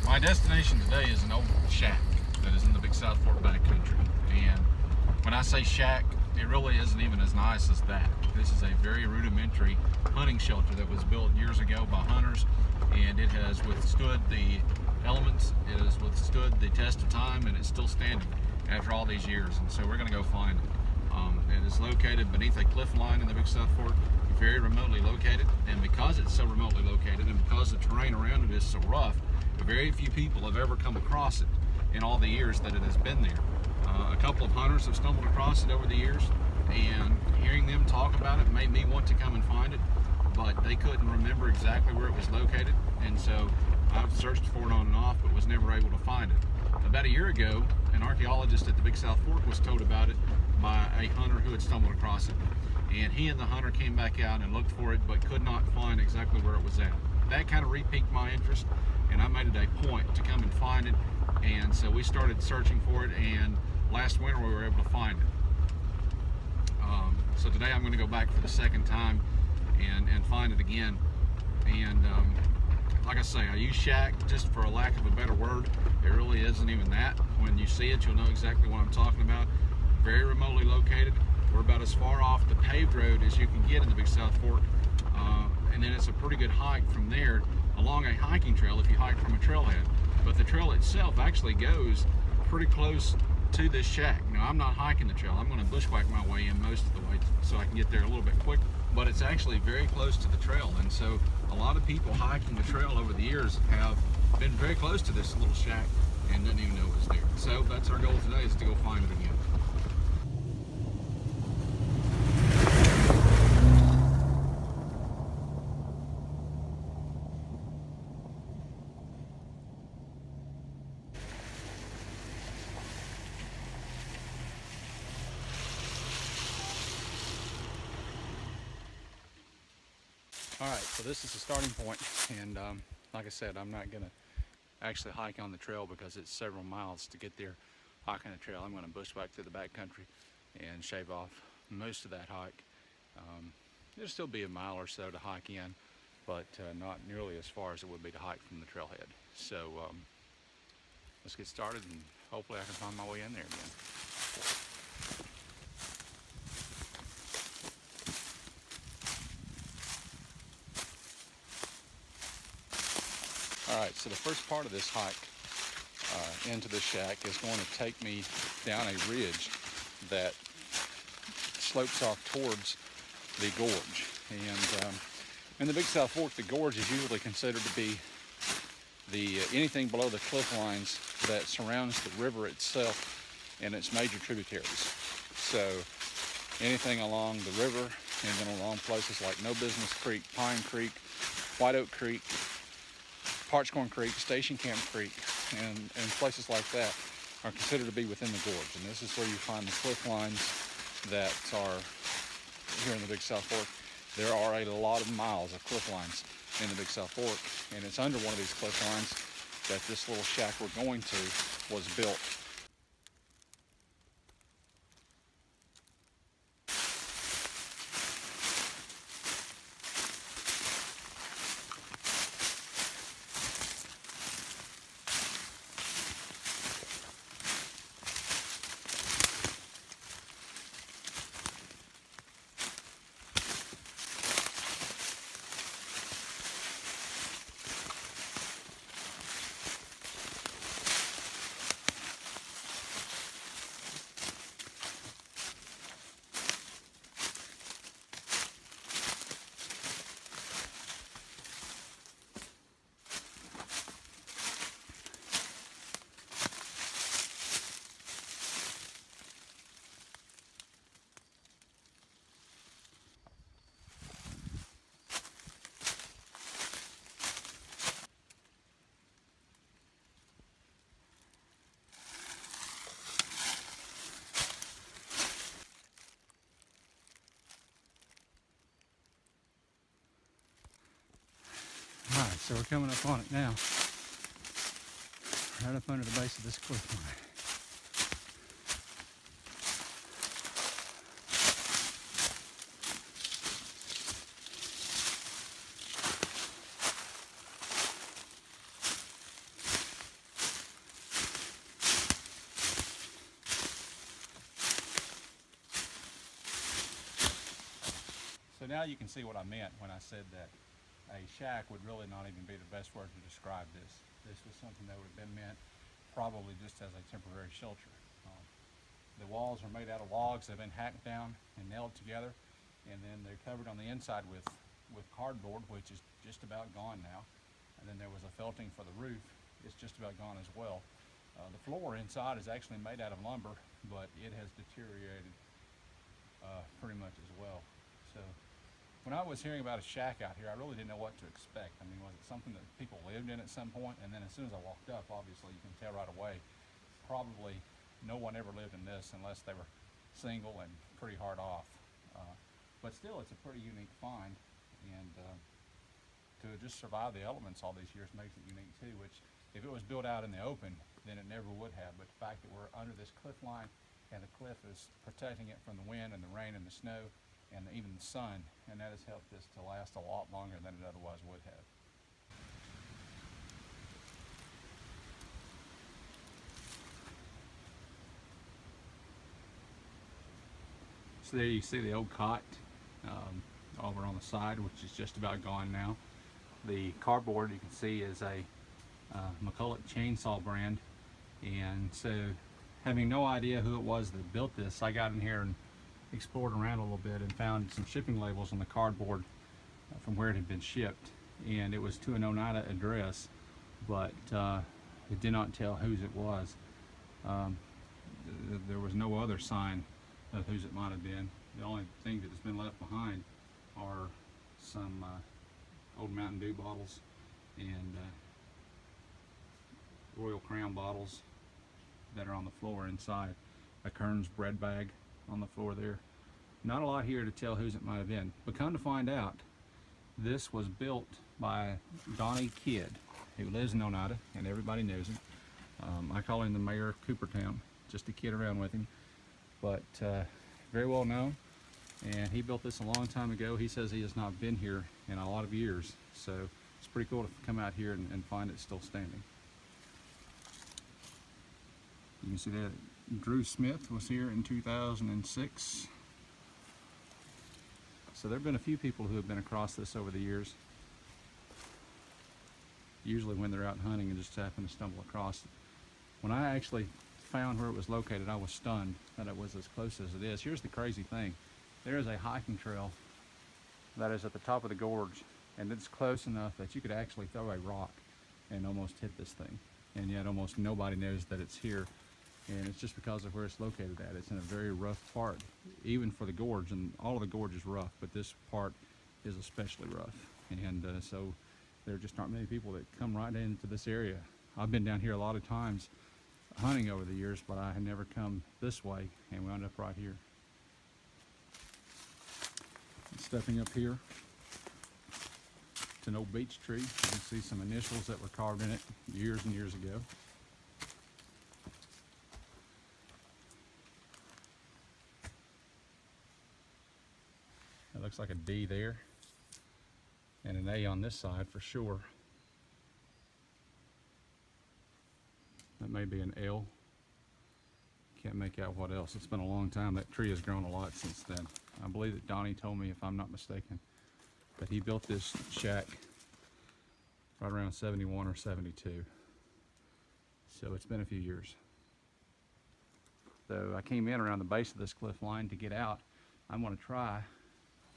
My destination today is an old shack that is in the Big South Fork backcountry. And when I say shack, it really isn't even as nice as that. This is a very rudimentary hunting shelter that was built years ago by hunters, and it has withstood the elements, it has withstood the test of time, and it's still standing after all these years. And so we're going to go find it. It is located beneath a cliff line in the Big South Fork, very remotely located, and because it's so remotely located and because the terrain around it is so rough, very few people have ever come across it in all the years that it has been there. A couple of hunters have stumbled across it over the years, and hearing them talk about it made me want to come and find it, but they couldn't remember exactly where it was located, and so I've searched for it on and off but was never able to find it. About a year ago, an archaeologist at the Big South Fork was told about it by a hunter who had stumbled across it, and he and the hunter came back out and looked for it but could not find exactly where it was at. That kind of re-piqued my interest, and I made it a point to come and find it, and so we started searching for it, and last winter we were able to find it. So today I'm going to go back for the second time and find it again. And like I say, I use shack just for a lack of a better word. It really isn't even that. When you see it, you'll know exactly what I'm talking about. Very remotely located. We're about as far off the paved road as you can get in the Big South Fork, and then it's a pretty good hike from there along a hiking trail if you hike from a trailhead. But the trail itself actually goes pretty close to this shack. Now, I'm not hiking the trail. I'm going to bushwhack my way in most of the way so I can get there a little bit quicker. But it's actually very close to the trail, and so a lot of people hiking the trail over the years have been very close to this little shack and didn't even know it was there. So that's our goal today, is to go find it again. Alright, so this is the starting point, and like I said, I'm not going to actually hike on the trail because it's several miles to get there hiking the trail. I'm going to bushwhack through the backcountry and shave off most of that hike. There'll still be a mile or so to hike in, but not nearly as far as it would be to hike from the trailhead. So let's get started, and hopefully I can find my way in there again. Alright, so the first part of this hike into the shack is going to take me down a ridge that slopes off towards the gorge. And in the Big South Fork, the gorge is usually considered to be anything below the cliff lines that surrounds the river itself and its major tributaries. So anything along the river, and then along places like No Business Creek, Pine Creek, White Oak Creek, Parchcorn Creek, Station Camp Creek, and places like that are considered to be within the gorge. And this is where you find the cliff lines that are here in the Big South Fork. There are a lot of miles of cliff lines in the Big South Fork, and it's under one of these cliff lines that this little shack we're going to was built. Alright, so we're coming up on it now, right up under the base of this cliff line. So now you can see what I meant when I said that a shack would really not even be the best word to describe this. This was something that would have been meant probably just as a temporary shelter. The walls are made out of logs that have been hacked down and nailed together, and then they're covered on the inside with cardboard, which is just about gone now. And then there was a felting for the roof. It's just about gone as well. The floor inside is actually made out of lumber, but it has deteriorated pretty much as well. So when I was hearing about a shack out here, I really didn't know what to expect. I mean, was it something that people lived in at some point? And then as soon as I walked up, obviously you can tell right away, probably no one ever lived in this unless they were single and pretty hard off. But still, it's a pretty unique find, and to just survive the elements all these years makes it unique too, which if it was built out in the open, then it never would have. But the fact that we're under this cliff line and the cliff is protecting it from the wind and the rain and the snow and even the sun, and that has helped this to last a lot longer than it otherwise would have. So there you see the old cot over on the side, which is just about gone now. The cardboard you can see is a McCulloch chainsaw brand, and so having no idea who it was that built this, I got in here and explored around a little bit and found some shipping labels on the cardboard from where it had been shipped, and it was to an Oneida address, but it did not tell whose it was. There was no other sign of whose it might have been. The only thing that has been left behind are some old Mountain Dew bottles and Royal Crown bottles that are on the floor inside. A Kern's bread bag on the floor there. Not a lot here to tell whose it might have been, but come to find out, this was built by Donnie Kidd, who lives in Oneida, and everybody knows him. I call him the mayor of Coopertown, just to kid around with him, but very well known, and he built this a long time ago. He says he has not been here in a lot of years, so it's pretty cool to come out here and find it still standing. You can see that Drew Smith was here in 2006. So there have been a few people who have been across this over the years. Usually when they're out hunting and just happen to stumble across it. When I actually found where it was located, I was stunned that it was as close as it is. Here's the crazy thing. There is a hiking trail that is at the top of the gorge, and it's close enough that you could actually throw a rock and almost hit this thing. And yet almost nobody knows that it's here. And it's just because of where it's located at. It's in a very rough part, even for the gorge, and all of the gorge is rough, but this part is especially rough. And so there just aren't many people that come right into this area. I've been down here a lot of times hunting over the years, but I had never come this way, and we wound up right here. Stepping up here, it's an old beech tree. You can see some initials that were carved in it years and years ago. It looks like a D there, and an A on this side for sure. That may be an L. Can't make out what else. It's been a long time. That tree has grown a lot since then. I believe that Donnie told me, if I'm not mistaken, that he built this shack right around 71 or 72. So it's been a few years. So I came in around the base of this cliff line to get out. I'm going to try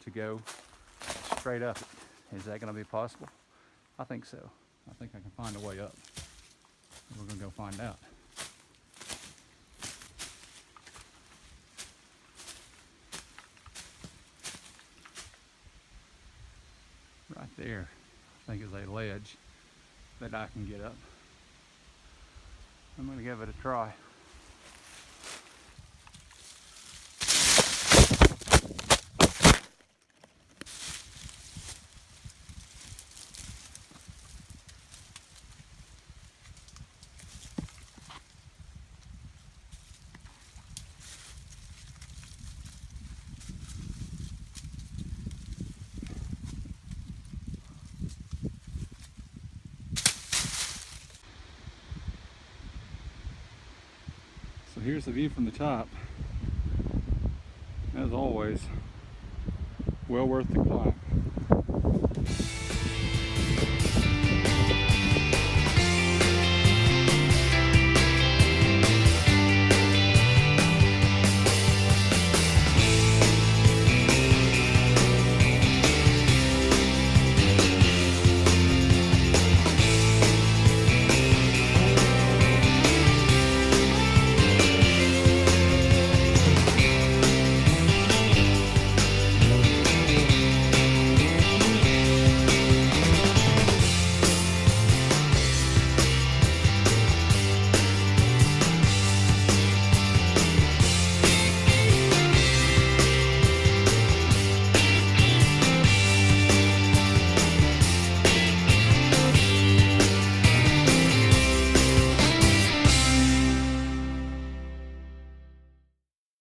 to go straight up it. Is that going to be possible? I think so. I think I can find a way up. We're going to go find out. Right there, I think is a ledge that I can get up. I'm going to give it a try. So here's the view from the top. As always, well worth the climb.